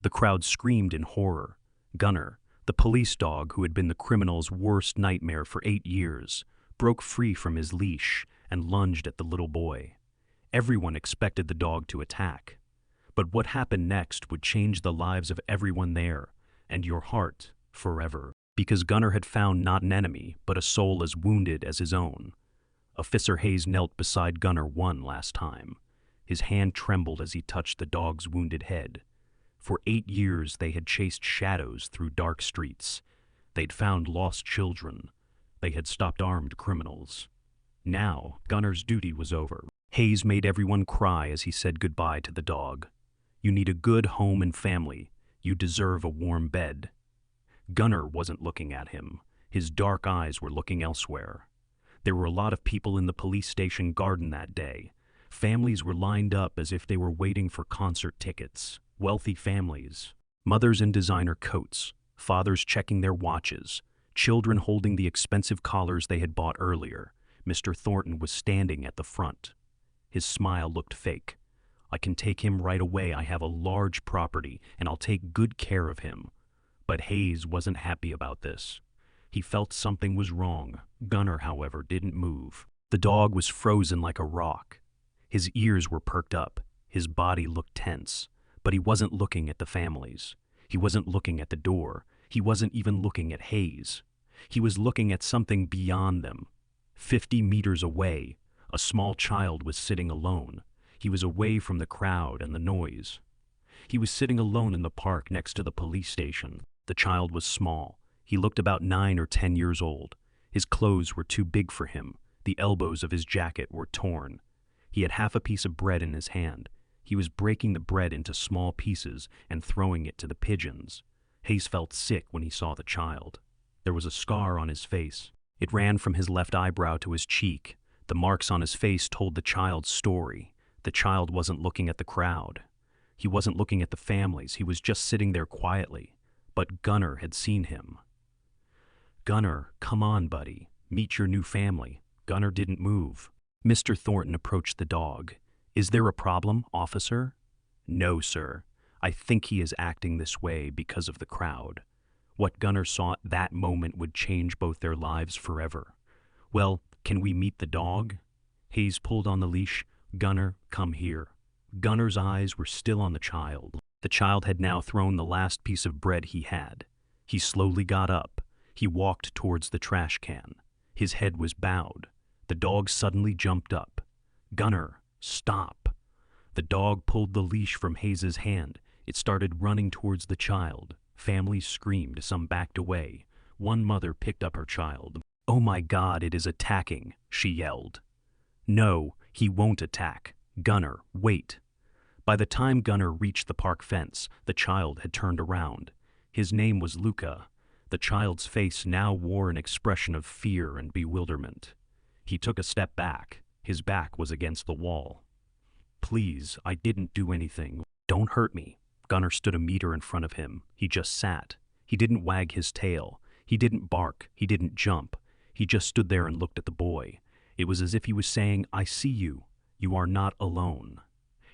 The crowd screamed in horror. Gunner, the police dog who had been the criminal's worst nightmare for 8 years, broke free from his leash and lunged at the little boy. Everyone expected the dog to attack. But what happened next would change the lives of everyone there, and your heart forever. Because Gunner had found not an enemy, but a soul as wounded as his own. Officer Hayes knelt beside Gunner one last time. His hand trembled as he touched the dog's wounded head. For 8 years they had chased shadows through dark streets. They'd found lost children. They had stopped armed criminals. Now, Gunner's duty was over. Hayes made everyone cry as he said goodbye to the dog. You need a good home and family. You deserve a warm bed. Gunner wasn't looking at him. His dark eyes were looking elsewhere. There were a lot of people in the police station garden that day. Families were lined up as if they were waiting for concert tickets. Wealthy families. Mothers in designer coats. Fathers checking their watches. Children holding the expensive collars they had bought earlier. Mr. Thornton was standing at the front. His smile looked fake. I can take him right away. I have a large property, and I'll take good care of him. But Hayes wasn't happy about this. He felt something was wrong. Gunner, however, didn't move. The dog was frozen like a rock. His ears were perked up. His body looked tense. But he wasn't looking at the families. He wasn't looking at the door. He wasn't even looking at Hayes. He was looking at something beyond them. 50 meters away, a small child was sitting alone. He was away from the crowd and the noise. He was sitting alone in the park next to the police station. The child was small. He looked about 9 or 10 years old. His clothes were too big for him. The elbows of his jacket were torn. He had half a piece of bread in his hand. He was breaking the bread into small pieces and throwing it to the pigeons. Hayes felt sick when he saw the child. There was a scar on his face. It ran from his left eyebrow to his cheek. The marks on his face told the child's story. The child wasn't looking at the crowd. He wasn't looking at the families. He was just sitting there quietly. But Gunner had seen him. Gunner, come on, buddy. Meet your new family. Gunner didn't move. Mr. Thornton approached the dog. Is there a problem, officer? No, sir. I think he is acting this way because of the crowd. What Gunner saw at that moment would change both their lives forever. Well, can we meet the dog? Hayes pulled on the leash. Gunner, come here. Gunner's eyes were still on the child. The child had now thrown the last piece of bread he had. He slowly got up. He walked towards the trash can. His head was bowed. The dog suddenly jumped up. Gunner, stop. The dog pulled the leash from Hayes's hand. It started running towards the child. Families screamed, some backed away. One mother picked up her child. Oh my God, it is attacking, she yelled. No, he won't attack. Gunner, wait. By the time Gunner reached the park fence, the child had turned around. His name was Luka. The child's face now wore an expression of fear and bewilderment. He took a step back. His back was against the wall. Please, I didn't do anything. Don't hurt me. Gunner stood a meter in front of him. He just sat. He didn't wag his tail. He didn't bark. He didn't jump. He just stood there and looked at the boy. It was as if he was saying, I see you. You are not alone.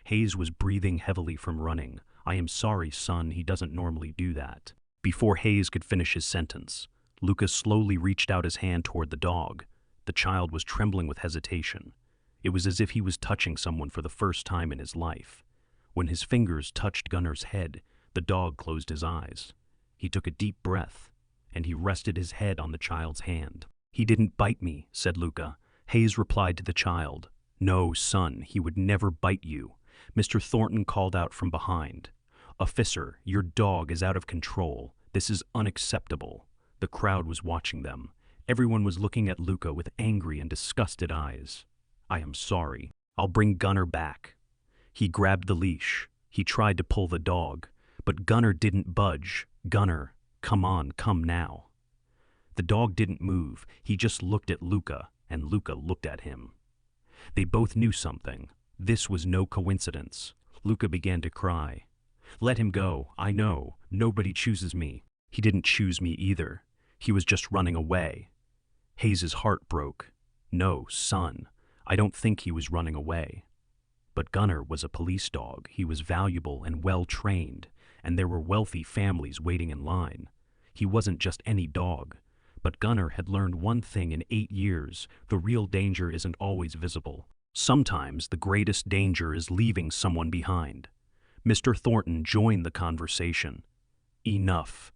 Hayes was breathing heavily from running. I am sorry, son. He doesn't normally do that. Before Hayes could finish his sentence, Luka slowly reached out his hand toward the dog. The child was trembling with hesitation. It was as if he was touching someone for the first time in his life. When his fingers touched Gunner's head, the dog closed his eyes. He took a deep breath, and he rested his head on the child's hand. He didn't bite me, said Luka. Hayes replied to the child. No, son, he would never bite you. Mr. Thornton called out from behind. Officer, your dog is out of control. This is unacceptable. The crowd was watching them. Everyone was looking at Luka with angry and disgusted eyes. I am sorry. I'll bring Gunner back. He grabbed the leash. He tried to pull the dog, but Gunner didn't budge. Gunner, come on, come now. The dog didn't move. He just looked at Luka, and Luka looked at him. They both knew something. This was no coincidence. Luka began to cry. Let him go. I know. Nobody chooses me. He didn't choose me either. He was just running away. Hayes's heart broke. No, son. I don't think he was running away. But Gunner was a police dog. He was valuable and well-trained, and there were wealthy families waiting in line. He wasn't just any dog. But Gunnar had learned one thing in 8 years: the real danger isn't always visible. Sometimes the greatest danger is leaving someone behind. Mr. Thornton joined the conversation. Enough.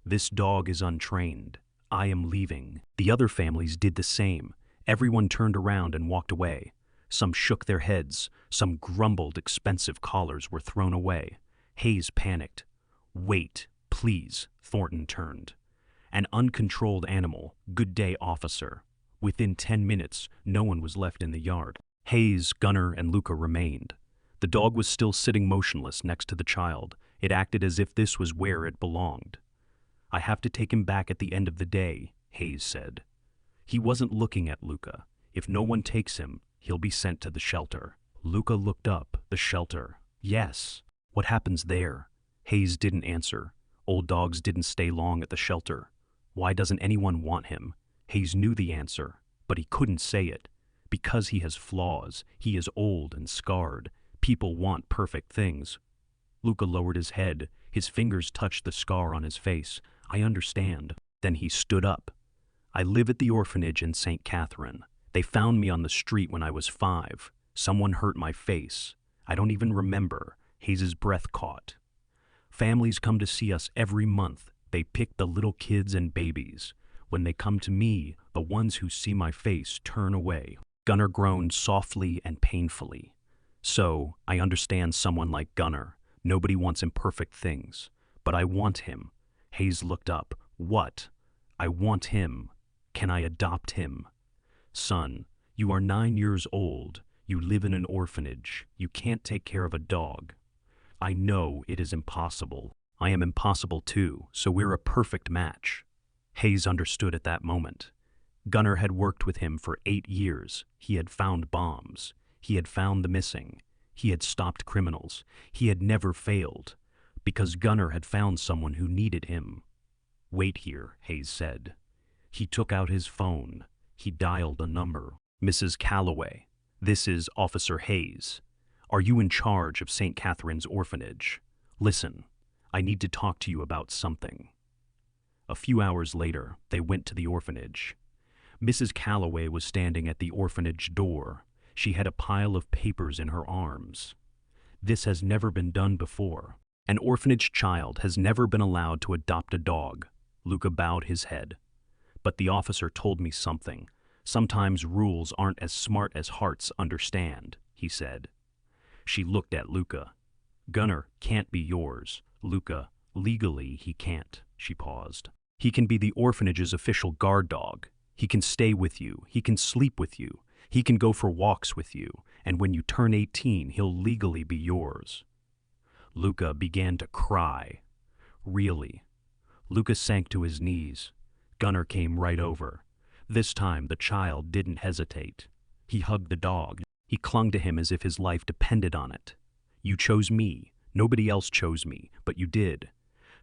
This dog is untrained. I am leaving. The other families did the same. Everyone turned around and walked away. Some shook their heads. Some grumbled expensive collars were thrown away. Hayes panicked. Wait, please, Thornton turned. An uncontrolled animal. Good day, officer. Within 10 minutes, no one was left in the yard. Hayes, Gunnar, and Luka remained. The dog was still sitting motionless next to the child. It acted as if this was where it belonged. I have to take him back at the end of the day, Hayes said. He wasn't looking at Luka. If no one takes him, he'll be sent to the shelter. Luka looked up. The shelter. Yes. What happens there? Hayes didn't answer. Old dogs didn't stay long at the shelter. Why doesn't anyone want him? Hayes knew the answer, but he couldn't say it. Because he has flaws, he is old and scarred. People want perfect things. Luka lowered his head. His fingers touched the scar on his face. I understand. Then he stood up. I live at the orphanage in St. Catherine. They found me on the street when I was 5. Someone hurt my face. I don't even remember. Hayes's breath caught. Families come to see us every month. They pick the little kids and babies. When they come to me, the ones who see my face turn away. Gunnar groaned softly and painfully. So, I understand someone like Gunnar. Nobody wants imperfect things. But I want him. Hayes looked up. What? I want him. Can I adopt him? Son, you are 9 years old. You live in an orphanage. You can't take care of a dog. I know it is impossible. I am impossible too, so we're a perfect match. Hayes understood at that moment. Gunnar had worked with him for 8 years. He had found bombs. He had found the missing. He had stopped criminals. He had never failed, because Gunnar had found someone who needed him. Wait here, Hayes said. He took out his phone. He dialed a number. Mrs. Calloway, this is Officer Hayes. Are you in charge of St. Catherine's orphanage? Listen, I need to talk to you about something. A few hours later, they went to the orphanage. Mrs. Calloway was standing at the orphanage door. She had a pile of papers in her arms. This has never been done before. An orphanage child has never been allowed to adopt a dog. Luka bowed his head. But the officer told me something. Sometimes rules aren't as smart as hearts understand, he said. She looked at Luka. Gunnar can't be yours. Luka, legally he can't. She paused. He can be the orphanage's official guard dog. He can stay with you. He can sleep with you. He can go for walks with you. And when you turn 18, he'll legally be yours. Luka began to cry. Really? Luka sank to his knees. Gunnar came right over. This time the child didn't hesitate. He hugged the dog. He clung to him as if his life depended on it. You chose me. Nobody else chose me, but you did.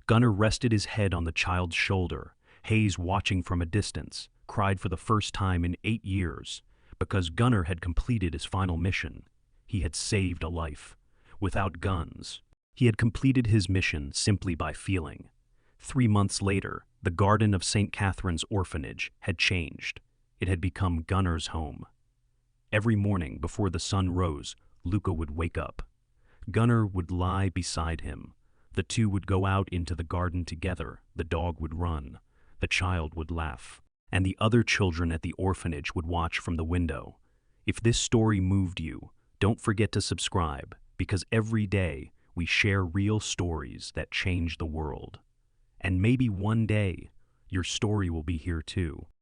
Gunnar rested his head on the child's shoulder. Hayes, watching from a distance, cried for the first time in 8 years, because Gunnar had completed his final mission. He had saved a life. Without guns. He had completed his mission simply by feeling. 3 months later, the garden of St. Catherine's orphanage had changed. It had become Gunnar's home. Every morning before the sun rose, Luka would wake up. Gunnar would lie beside him. The two would go out into the garden together. The dog would run. The child would laugh. And the other children at the orphanage would watch from the window. If this story moved you, don't forget to subscribe, because every day we share real stories that change the world. And maybe one day, your story will be here too.